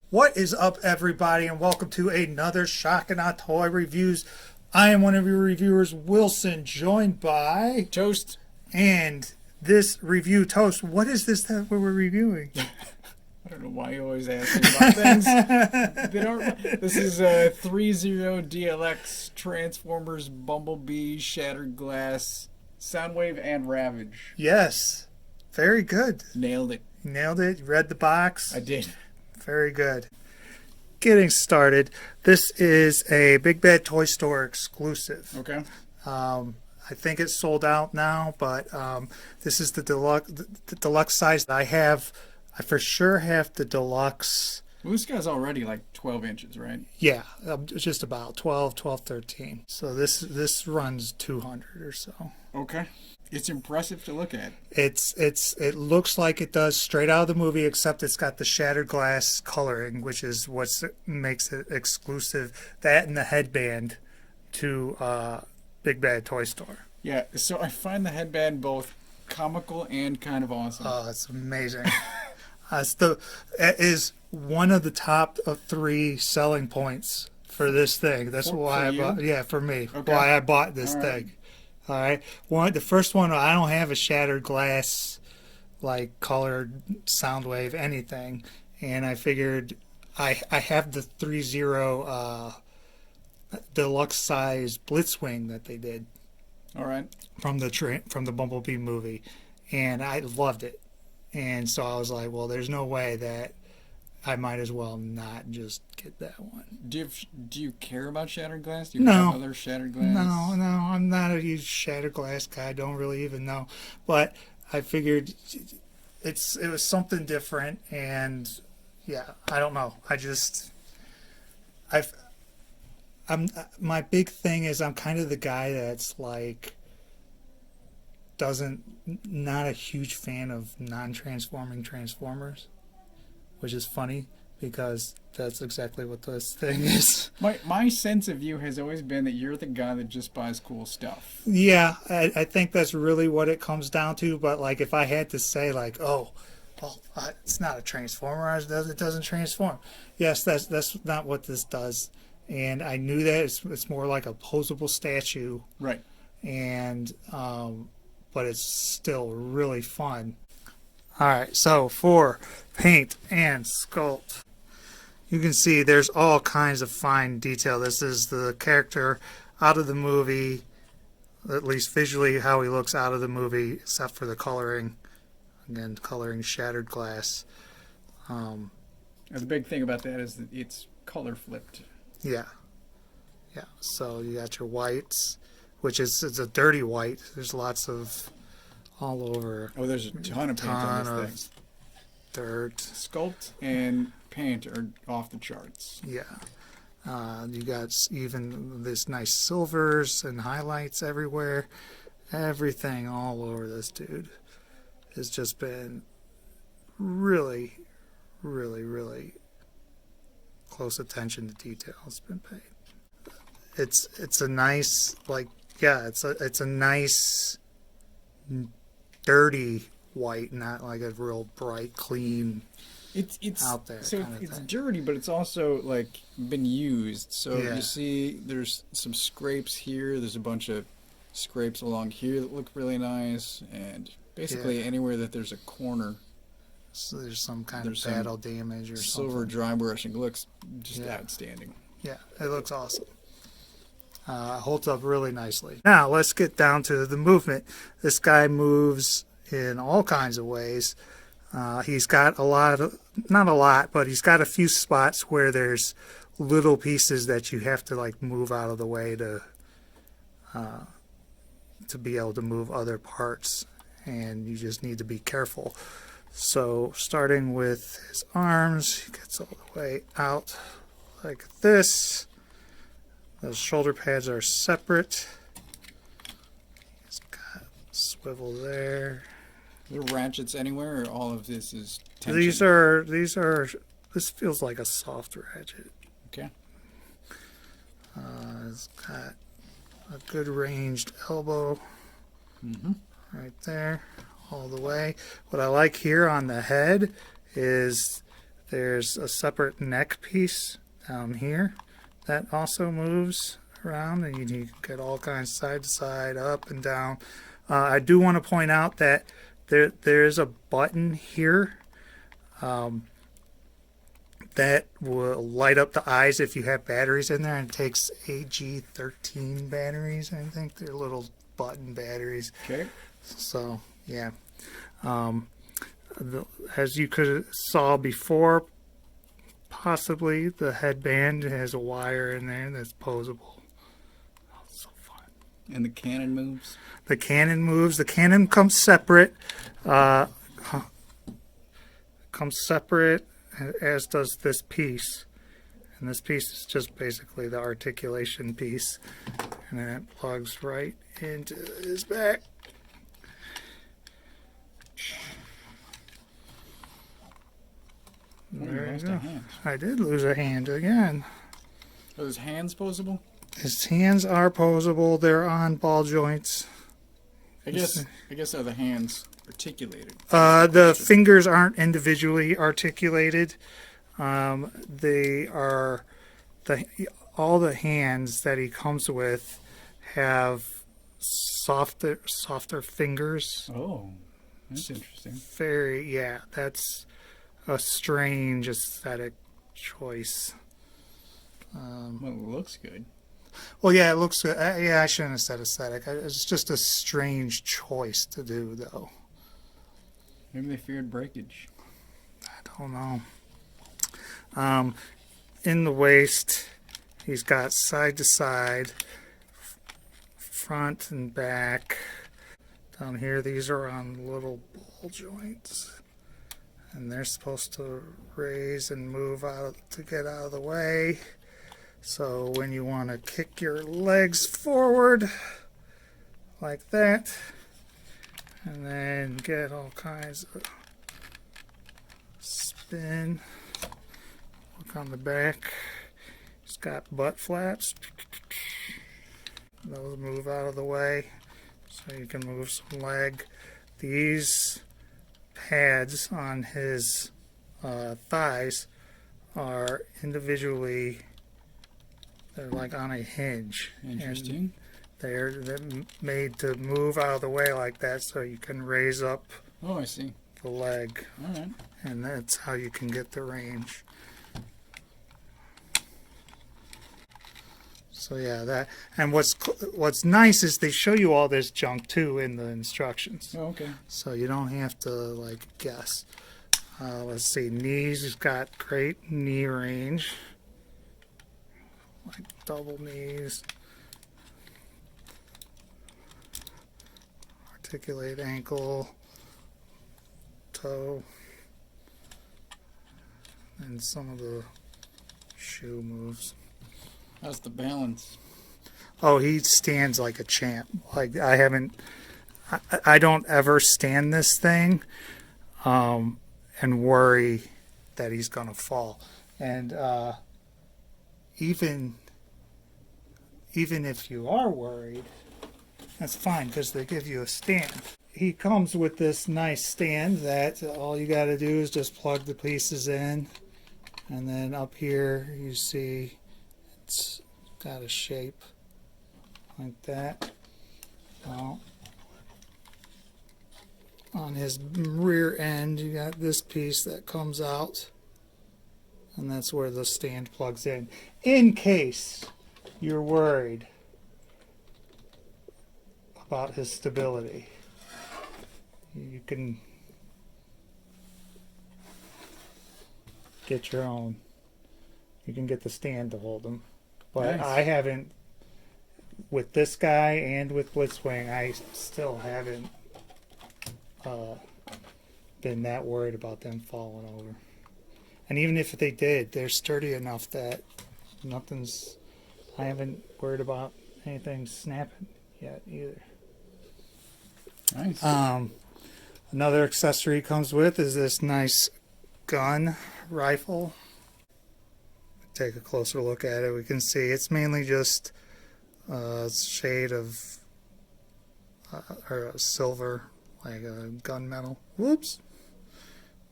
What is up, everybody, and welcome to another Shocking Not Toy Reviews. I am one of your reviewers, Wilson, joined by Toast. And this review, Toast, what is this that we're reviewing? I don't know why you always ask me about things. This is a ThreeZero DLX Transformers Bumblebee Shattered Glass Soundwave and Ravage. Yes, very good. Nailed it. Nailed it. You read the box. I did. Very good. Getting started. This is a Big Bad Toy Store exclusive. Okay. I think it's sold out now, but this is the deluxe size that I have. I for sure have the deluxe. Well, this guy's already like 12 inches, right? Yeah, just about 12, 13. So this runs 200 or so. Okay. It's impressive to look at. It looks like it does straight out of the movie, except it's got the shattered glass coloring, which is what makes it exclusive. That and the headband to Big Bad Toy Store. Yeah, so I find the headband both comical and kind of awesome. Oh, it's amazing. It is one of the top 3 selling points for this thing. That's why I bought. Yeah, for me, okay. Why I bought this All right. thing. All right, the first one, I don't have a shattered glass, like colored Soundwave anything, and I figured I have the ThreeZero deluxe size Blitzwing that they did. All right. From the Bumblebee movie, and I loved it, and so I was like, well, there's no way that I might as well not just get that one. Do you care about shattered glass? Do you No. have other shattered glass? No, I'm not a huge shattered glass guy. I don't really even know, but I figured it was something different, and yeah, I don't know. My big thing is I'm kind of the guy that's like not a huge fan of non-transforming Transformers, which is funny because that's exactly what this thing is. My sense of you has always been that you're the guy that just buys cool stuff. Yeah, I think that's really what it comes down to. But like, if I had to say like, it's not a Transformer, it doesn't transform. Yes, that's not what this does. And I knew that it's more like a posable statue, Right? And but it's still really fun. All right, so for paint and sculpt, you can see there's all kinds of fine detail. This is the character out of the movie, at least visually how he looks out of the movie, except for the coloring. Again, coloring shattered glass. The big thing about that is that it's color flipped. Yeah. So you got your whites, which it's a dirty white. There's lots of all over. Oh, there's a ton of paint on this thing. Dirt. Sculpt and paint are off the charts. Yeah. You got even this nice silvers and highlights everywhere. Everything all over this dude has just been really, really, really close attention to detail has been paid. It's a nice, like, yeah, it's a nice dirty white, not like a real bright, clean. It's out there. So it's dirty, but it's also like been used. So Yeah. you see, there's some scrapes here. There's a bunch of scrapes along here that look really nice, and basically anywhere that there's a corner. So there's some kind of battle damage or silver something. dry brushing. It looks just outstanding. Yeah, it looks awesome. Holds up really nicely. Now let's get down to the movement. This guy moves in all kinds of ways. He's got not a lot, but he's got a few spots where there's little pieces that you have to like move out of the way to be able to move other parts, and you just need to be careful. So starting with his arms, he gets all the way out like this. Those shoulder pads are separate. He's got swivel there. Are there ratchets anywhere, or all of this is tension? This feels like a soft ratchet. Okay. It's got a good ranged elbow right there all the way. What I like here on the head is There's a separate neck piece down here that also moves around, and you can get all kinds side to side, up and down. I do want to point out that there's a button here that will light up the eyes if you have batteries in there, and it takes AG13 batteries. I think they're little button batteries. Okay. So yeah, as you could saw before, possibly the headband has a wire in there that's posable. Oh, so fun. And the cannon moves. The cannon moves. The cannon comes separate. Comes separate, as does this piece. And this piece is just basically the articulation piece. And then it plugs right into his back. There you go. I did lose a hand again. Are his hands posable? His hands are posable. They're on ball joints. I guess are the hands articulated? The fingers aren't individually articulated. They are all the hands that he comes with have softer fingers. Oh, that's interesting. That's a strange aesthetic choice. Well, it looks good. Well, yeah, it looks good. I shouldn't have said aesthetic. It's just a strange choice to do, though. Maybe they feared breakage. I don't know. In the waist, he's got side to side, front and back. Down here, these are on little ball joints. And they're supposed to raise and move out to get out of the way. So when you want to kick your legs forward like that, and then get all kinds of spin, look on the back. It's got butt flaps. Those move out of the way so you can move some leg. These pads on his thighs are individually, they're like on a hinge. Interesting. They're made to move out of the way like that so you can raise up Oh, I see. the leg. All right. And that's how you can get the range. So yeah, that, and what's nice is they show you all this junk too in the instructions. Oh, okay. So you don't have to like guess. Let's see, knees, has got great knee range. Like double knees. Articulate ankle, toe, and some of the shoe moves. How's the balance? Oh, he stands like a champ. Like I don't ever stand this thing and worry that he's gonna fall. And even if you are worried, that's fine because they give you a stand. He comes with this nice stand that all you got to do is just plug the pieces in, and then up here you see it's got a shape like that. Well, on his rear end you got this piece that comes out, and that's where the stand plugs in case you're worried about his stability. You can get your own. You can get the stand to hold him. But Nice. I haven't, with this guy and with Blitzwing, I still haven't been that worried about them falling over. And even if they did, they're sturdy enough that I haven't worried about anything snapping yet either. Nice. Another accessory comes with is this nice gun rifle. Take a closer look at it. We can see it's mainly just a shade of or a silver, like a gunmetal. Whoops!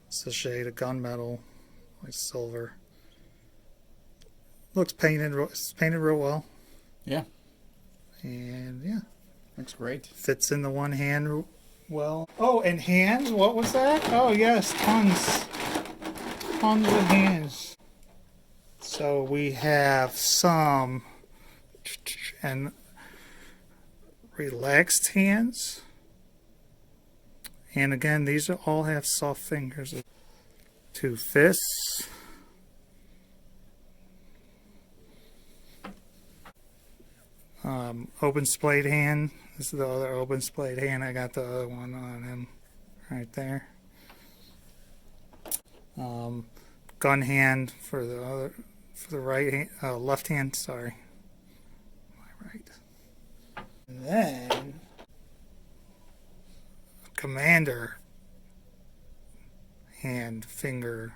It's a shade of gunmetal Like silver. Looks painted. It's painted real well. Yeah. And yeah. Looks great. Fits in the one hand well. Oh, and hands? What was that? Oh, yes, tons. Tons of hands. So we have some and relaxed hands. And again, these all have soft fingers. 2 fists. Open splayed hand. This is the other open splayed hand. I got the other one on him right there. Gun hand for the right hand, left hand. Sorry, my right. And then commander hand finger.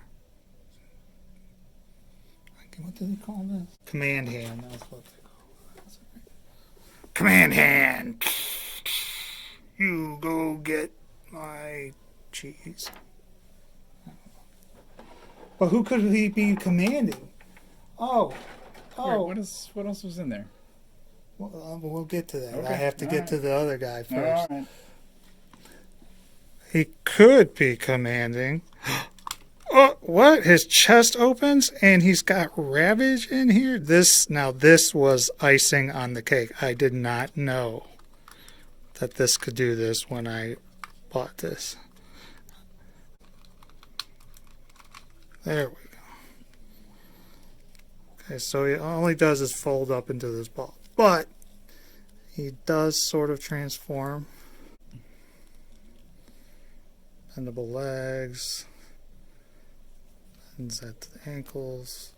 What do they call this? Command hand. That's what they call it. Command hand. You go get my cheese. But who could he be commanding? Oh. Wait, what else was in there? Well, we'll get to that. Okay. I have to get to the other guy first. All right. He could be commanding. Oh, what? His chest opens and he's got Ravage in here? This was icing on the cake. I did not know that this could do this when I bought this. There we go. Okay, so he all he does is fold up into this ball. But he does sort of transform. Bendable legs. Bends at the ankles.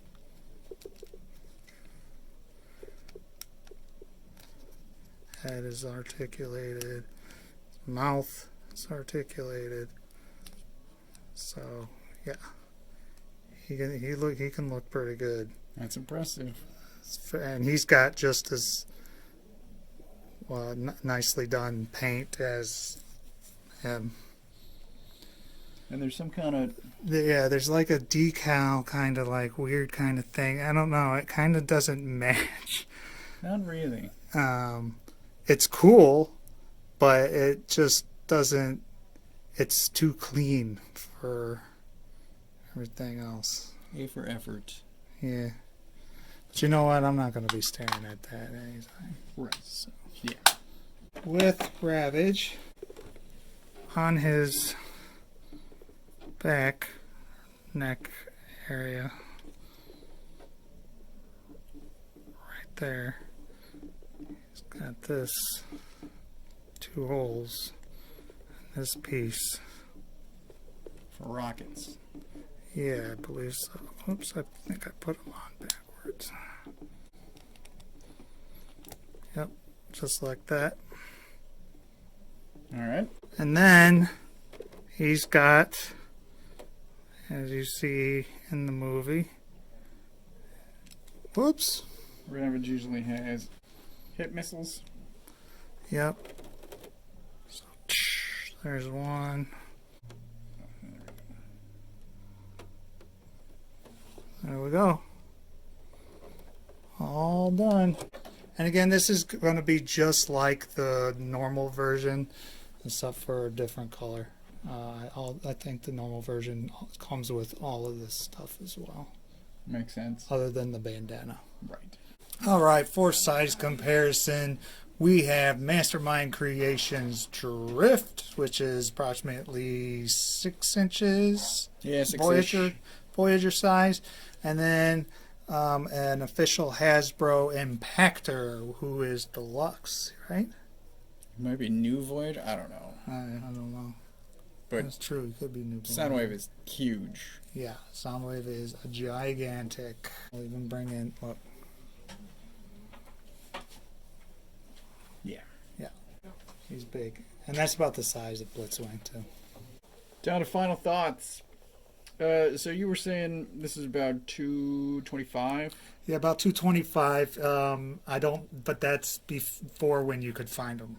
Head is articulated. Mouth is articulated. So yeah, he can look pretty good. That's impressive. And he's got just as nicely done paint as him. And there's some kind of... Yeah, there's like a decal kind of like weird kind of thing. I don't know. It kind of doesn't match. Not really. It's cool, but it just doesn't... It's too clean for everything else. A for effort. Yeah. But you know what? I'm not going to be staring at that anytime. Right. So, yeah. With Ravage on his back, neck area, right there, he's got this 2 holes in this piece. For rockets. Yeah, I believe so. Oops, I think I put them on backwards. Yep, just like that. Alright. And then he's got, as you see in the movie, whoops. Ravage usually has hit missiles. Yep. So, there's one. There we go. All done. And again, this is going to be just like the normal version, except for a different color. I think the normal version comes with all of this stuff as well. Makes sense. Other than the bandana. Right. All right, for size comparison, we have Mastermind Creations Drift, which is approximately 6 inches. Yeah, 6-ish. Voyager size. And then an official Hasbro Impactor, who is deluxe, right? Maybe New Void? I don't know. I don't know. But that's true. It could be new. Soundwave is huge. Yeah, Soundwave is a gigantic. I'll even bring in, look. Yeah. Yeah, he's big. And that's about the size of Blitzwing, too. Down to final thoughts. So you were saying this is about $225? Yeah, about $225. But that's before when you could find him.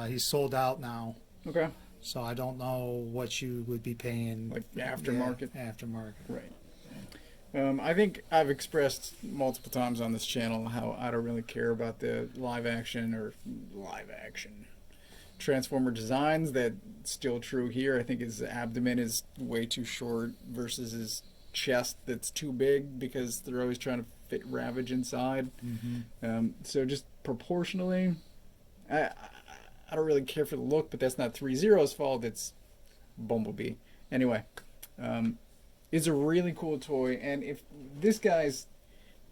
He's sold out now. Okay. So I don't know what you would be paying. Like aftermarket? Yeah, aftermarket. Right. I think I've expressed multiple times on this channel how I don't really care about the live action Transformer designs. That's still true here. I think his abdomen is way too short versus his chest that's too big because they're always trying to fit Ravage inside. So just proportionally, I don't really care for the look, but that's not ThreeZero's fault. It's Bumblebee. Anyway, it's a really cool toy, and if this guy's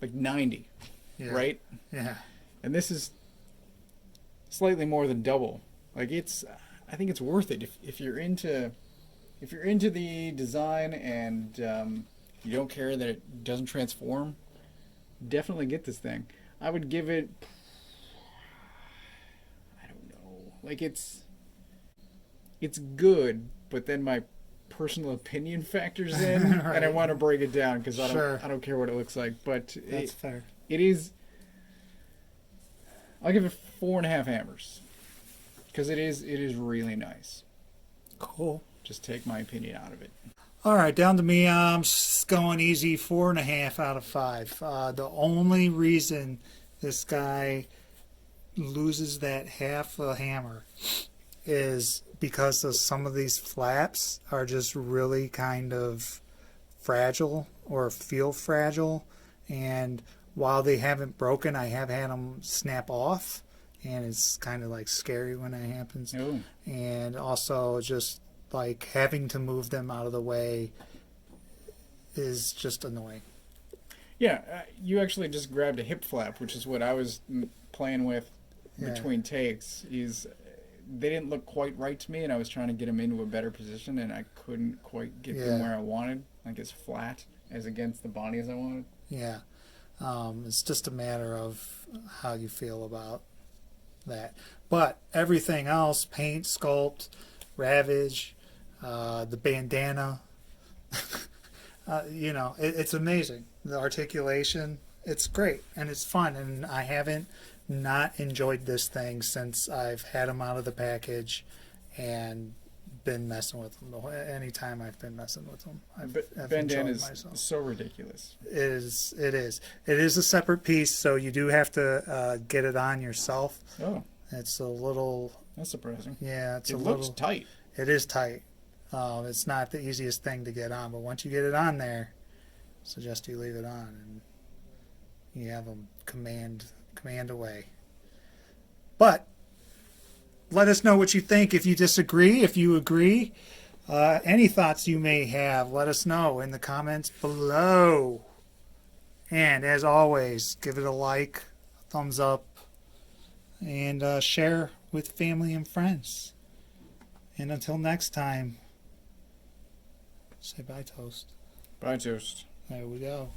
like 90, Yeah. right? Yeah. And this is slightly more than double. Like I think it's worth it if you're into the design and you don't care that it doesn't transform. Definitely get this thing. I would give it, I don't know, like it's good, but then my personal opinion factors in, Right. and I want to break it down because Sure. I don't care what it looks like. But That's fair. it is. I'll give it 4.5 hammers because it is really nice. Cool. Just take my opinion out of it. All right, down to me. I'm going easy, 4.5 out of 5. The only reason this guy loses that half a hammer is because of some of these flaps are just really kind of fragile or feel fragile, and while they haven't broken, I have had them snap off, and it's kind of like scary when that happens. Oh. And also just like having to move them out of the way is just annoying. Yeah, you actually just grabbed a hip flap, which is what I was playing with Yeah. between takes. They didn't look quite right to me, and I was trying to get them into a better position, and I couldn't quite get them Yeah. where I wanted, like as flat as against the body as I wanted. Yeah. It's just a matter of how you feel about that. But everything else, paint, sculpt, ravage, the bandana, it's amazing. The articulation, it's great, and it's fun, and I haven't not enjoyed this thing since I've had them out of the package and been messing with them. Anytime I've been messing with them, I've Bandana enjoyed is myself. so ridiculous. It is a separate piece, so you do have to get it on yourself. Oh, It's a little, that's surprising. yeah, it's It a looks little, tight. it is tight. It's not the easiest thing to get on, but once you get it on there, I suggest you leave it on and you have them command away. But let us know what you think. If you disagree, if you agree, any thoughts you may have, let us know in the comments below. And as always, give it a like, a thumbs up, and share with family and friends. And until next time, say bye, Toast. Bye, Toast. There we go.